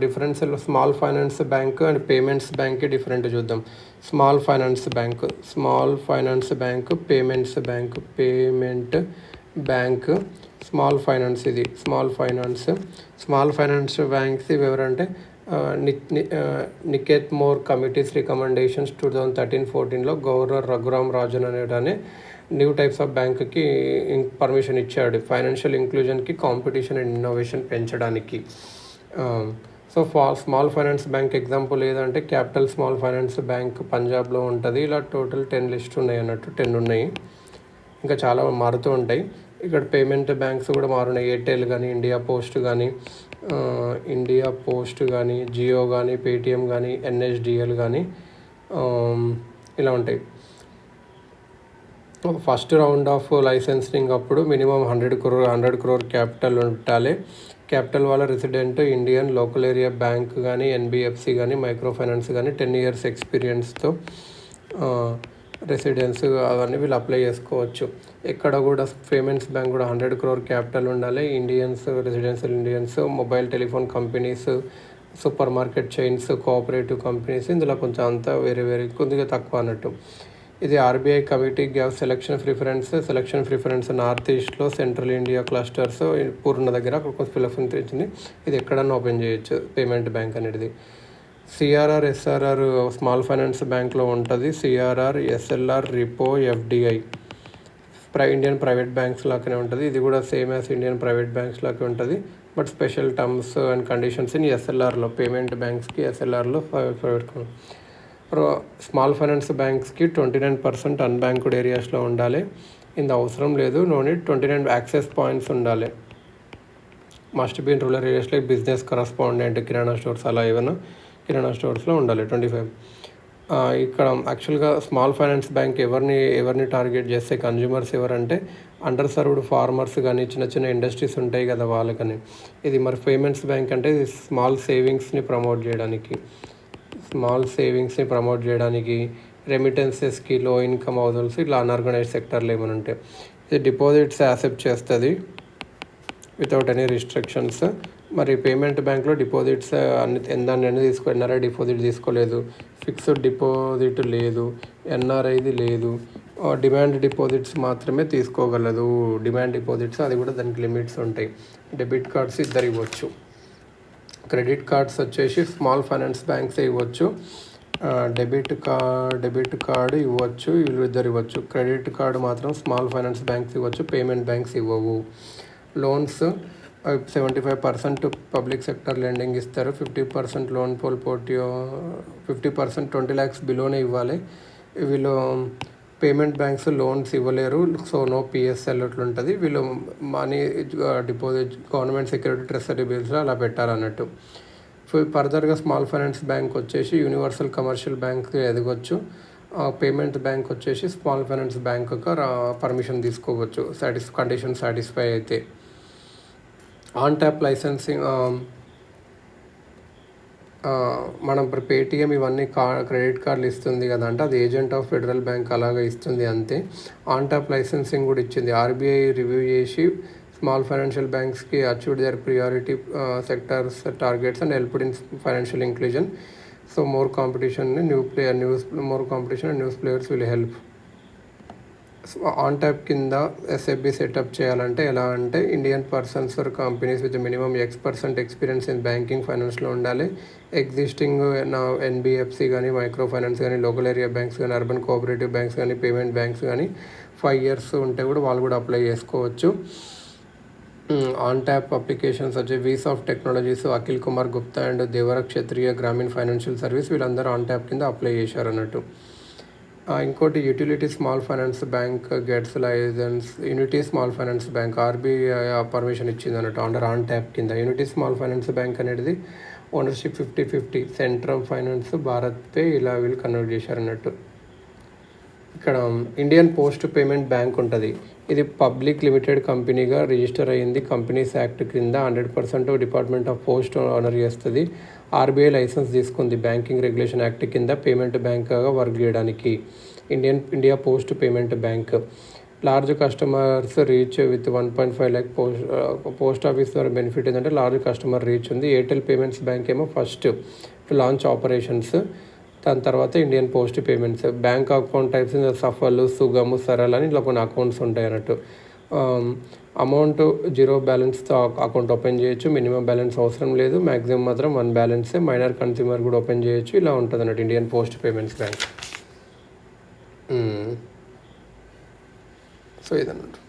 Difference small finance bank and payments bank different చూద్దాం. Small finance bank, payments bank, payment bank, small finance. ఇది small finance banks ఇవి ఎవరంటే Nachiket Mor committees recommendations 2013-14లో governor Raghuram Rajan అనే new types of బ్యాంక్కి permission ఇచ్చాడు, financial ఇంక్లూజన్కి, competition and innovation పెంచడానికి. So small finance bank example ఏదంటే క్యాపిటల్ స్మాల్ ఫైనాన్స్ బ్యాంక్ పంజాబ్లో ఉంటుంది. ఇలా టోటల్ 10 లిస్ట్ ఉన్నాయి అన్నట్టు, 10 ఉన్నాయి. ఇంకా చాలా మారుతూ ఉంటాయి. ఇక్కడ పేమెంట్ బ్యాంక్స్ కూడా మారున్నాయి. ఎయిర్టెల్ కానీ, ఇండియా పోస్ట్ కానీ, జియో కానీ, పేటిఎం కానీ, ఎన్ఎస్డిఎల్ కానీ ఇలా ఉంటాయి. ఫస్ట్ రౌండ్ ఆఫ్ లైసెన్సింగ్ అప్పుడు మినిమం 100 crore క్యాపిటల్ ఉండాలి. క్యాపిటల్ వాళ్ళ resident Indian local area bank కానీ, ఎన్బిఎఫ్సి కానీ, మైక్రో ఫైనాన్స్ కానీ 10 years ఎక్స్పీరియన్స్తో రెసిడెన్స్ అవన్నీ వీళ్ళు అప్లై చేసుకోవచ్చు. ఎక్కడ కూడా పేమెంట్స్ బ్యాంక్ కూడా 100 crore క్యాపిటల్ ఉండాలి. Residential Indians, mobile telephone companies, super market chains, cooperative companies, ఇందులో కొంచెం అంతా వేరే కొద్దిగా తక్కువ అన్నట్టు. ఇది RBI committee gave selection preference north ఈస్ట్లో, సెంట్రల్ ఇండియా క్లస్టర్స్, పూర్ణ దగ్గర కొంచెం ప్రిఫరెన్స్ ఇచ్చింది. ఇది ఎక్కడన్నా ఓపెన్ చేయొచ్చు పేమెంట్ బ్యాంక్ అనేది. సిఆర్ఆర్, ఎస్ఆర్ఆర్ స్మాల్ ఫైనాన్స్ బ్యాంక్లో ఉంటుంది. CRR, SLR, repo, FDI Indian private banks లాగానే ఉంటుంది. ఇది కూడా same as Indian private banks లాగే ఉంటుంది. But special terms and conditions in ఎస్ఎల్ఆర్లో, పేమెంట్ బ్యాంక్స్కి ఎస్ఎల్ఆర్లో ప్రైవేట్. స్మాల్ ఫైనాన్స్ బ్యాంక్స్కి 29% అన్బ్యాంక్డ్ ఏరియాస్లో ఉండాలి. ఇంత అవసరం లేదు, నో నీడ్. 29 యాక్సెస్ పాయింట్స్ ఉండాలి. Must be in rural areas like business correspondent, kirana stores, అలా ఏమైనా కిరాణా స్టోర్స్లో ఉండాలి. 25. ఇక్కడ యాక్చువల్గా స్మాల్ ఫైనాన్స్ బ్యాంక్ ఎవరిని టార్గెట్ చేస్తే కన్జ్యూమర్స్ ఎవరంటే అండర్ సర్వ్డ్ ఫార్మర్స్ కానీ, చిన్న ఇండస్ట్రీస్ ఉంటాయి కదా వాళ్ళకని. ఇది మరి పేమెంట్స్ బ్యాంక్ అంటే ఇది స్మాల్ సేవింగ్స్ని ప్రమోట్ చేయడానికి, రెమిటెన్సెస్కి, లో ఇన్కమ్ హౌజల్స్, ఇట్లా అన్ఆర్గనైజ్డ్ సెక్టర్లు ఏమైనా ఉంటాయి. ఇది డిపాజిట్స్ యాక్సెప్ట్ చేస్తుంది వితౌట్ ఎనీ రిస్ట్రిక్షన్స్. మరి పేమెంట్ బ్యాంక్లో డిపాజిట్స్ దాన్ని ఎన్ఆర్ఐ డిపాజిట్ తీసుకోలేదు, ఫిక్స్డ్ డిపాజిట్ లేదు, ఎన్ఆర్ఐది లేదు, డిమాండ్ డిపాజిట్స్ మాత్రమే తీసుకోగలదు. అది కూడా దానికి లిమిట్స్ ఉంటాయి. డెబిట్ కార్డ్స్ ఇద్దరు ఇవ్వచ్చు. క్రెడిట్ కార్డ్స్ వచ్చేసి స్మాల్ ఫైనాన్స్ బ్యాంక్స్ ఇవ్వచ్చు. డెబిట్ కార్డు ఇవ్వచ్చు, ఇద్దరు ఇవ్వచ్చు. క్రెడిట్ కార్డు మాత్రం స్మాల్ ఫైనాన్స్ బ్యాంక్స్ ఇవ్వచ్చు, పేమెంట్ బ్యాంక్స్ ఇవ్వవు. లోన్స్ 75% పబ్లిక్ సెక్టర్ లెండింగ్ ఇస్తారు. 50% లోన్ పోర్ట్ఫోలియో, 50% 20 lakhs బిలోనే ఇవ్వాలి. వీళ్ళు పేమెంట్ బ్యాంక్స్ లోన్స్ ఇవ్వలేరు. సో నో పిఎస్ఎల్ అట్లుంటుంది. వీళ్ళు money deposit government security treasury బిల్స్లో అలా పెట్టాలన్నట్టు. ఫర్దర్గా స్మాల్ ఫైనాన్స్ బ్యాంక్ వచ్చేసి యూనివర్సల్ కమర్షియల్ బ్యాంక్ ఎదగొచ్చు. పేమెంట్ బ్యాంక్ వచ్చేసి స్మాల్ ఫైనాన్స్ బ్యాంక్గా పర్మిషన్ తీసుకోవచ్చు కండిషన్ సాటిస్ఫై అయితే. ఆన్ ట్యాప్ లైసెన్సింగ్ మనం ఇప్పుడు పేటిఎం ఇవన్నీ క్రెడిట్ కార్డులు ఇస్తుంది కదా అంటే అది ఏజెంట్ ఆఫ్ ఫెడరల్ బ్యాంక్ అలాగే ఇస్తుంది అంతే. ఆన్ ట్యాప్ లైసెన్సింగ్ కూడా ఇచ్చింది. ఆర్బీఐ రివ్యూ చేసి స్మాల్ ఫైనాన్షియల్ బ్యాంక్స్కి achieved their priority sectors targets and helped in financial inclusion. So more competition and news players will help. On tap కింద SFB setup చేయాలంటే ఎలా అంటే Indian persons or companies with minimum X% experience in banking ఫైనాన్స్లో ఉండాలి. Existing NBFC కానీ, micro finance కానీ, local area banks కానీ, urban cooperative banks కానీ, పేమెంట్ బ్యాంక్స్ కానీ 5 years ఉంటే కూడా వాళ్ళు కూడా అప్లై చేసుకోవచ్చు. ఆన్ ట్యాప్ అప్లికేషన్స్ వచ్చి VSoft technologies, Akhil Kumar Gupta and Dvara Kshetriya Gramin financial service వీళ్ళందరూ ఆన్ ట్యాప్ కింద అప్లై చేశారు అన్నట్టు. ఇంకోటి యూటిలిటీ small finance bank gets license. Unity small finance bank RBI permission ఇచ్చింది అన్నట్టు అండర్ ఆన్ ట్యాప్ కింద. యూనిటీ స్మాల్ ఫైనాన్స్ బ్యాంక్ అనేది ownership 50-50 central finance, BharatPe ఇలా వీళ్ళు కన్వర్ట్ చేశారు అన్నట్టు. ఇక్కడ ఇండియన్ పోస్ట్ పేమెంట్ బ్యాంక్ ఉంటుంది. ఇది పబ్లిక్ లిమిటెడ్ కంపెనీగా రిజిస్టర్ అయ్యింది. కంపెనీస్ యాక్ట్ కింద 100% డిపార్ట్మెంట్ ఆఫ్ పోస్ట్ ఆనర్ చేస్తుంది. ఆర్బీఐ లైసెన్స్ తీసుకుంది బ్యాంకింగ్ రెగ్యులేషన్ యాక్ట్ కింద పేమెంట్ బ్యాంక్గా వర్క్ చేయడానికి. India post payment bank large customers reach with 1.5 lakh post office ద్వారా బెనిఫిట్ ఏంటంటే లార్జ్ కస్టమర్ రీచ్ ఉంది. ఎయిర్టెల్ పేమెంట్స్ బ్యాంక్ ఏమో ఫస్ట్ లాంచ్ ఆపరేషన్స్, దాని తర్వాత Indian post payments. Bank account types Safal, Sugam, Saral అని ఇట్లా కొన్ని అకౌంట్స్ ఉంటాయి అన్నట్టు. అమౌంట్ 0 బ్యాలెన్స్తో అకౌంట్ ఓపెన్ చేయొచ్చు, మినిమం బ్యాలెన్స్ అవసరం లేదు, మ్యాక్సిమం మాత్రం 1 బ్యాలెన్సే, మైనర్ కన్స్యూమర్ కూడా ఓపెన్ చేయొచ్చు. ఇలా ఉంటుంది అన్నట్టు Indian post payments bank. So ఇదన్నట్టు.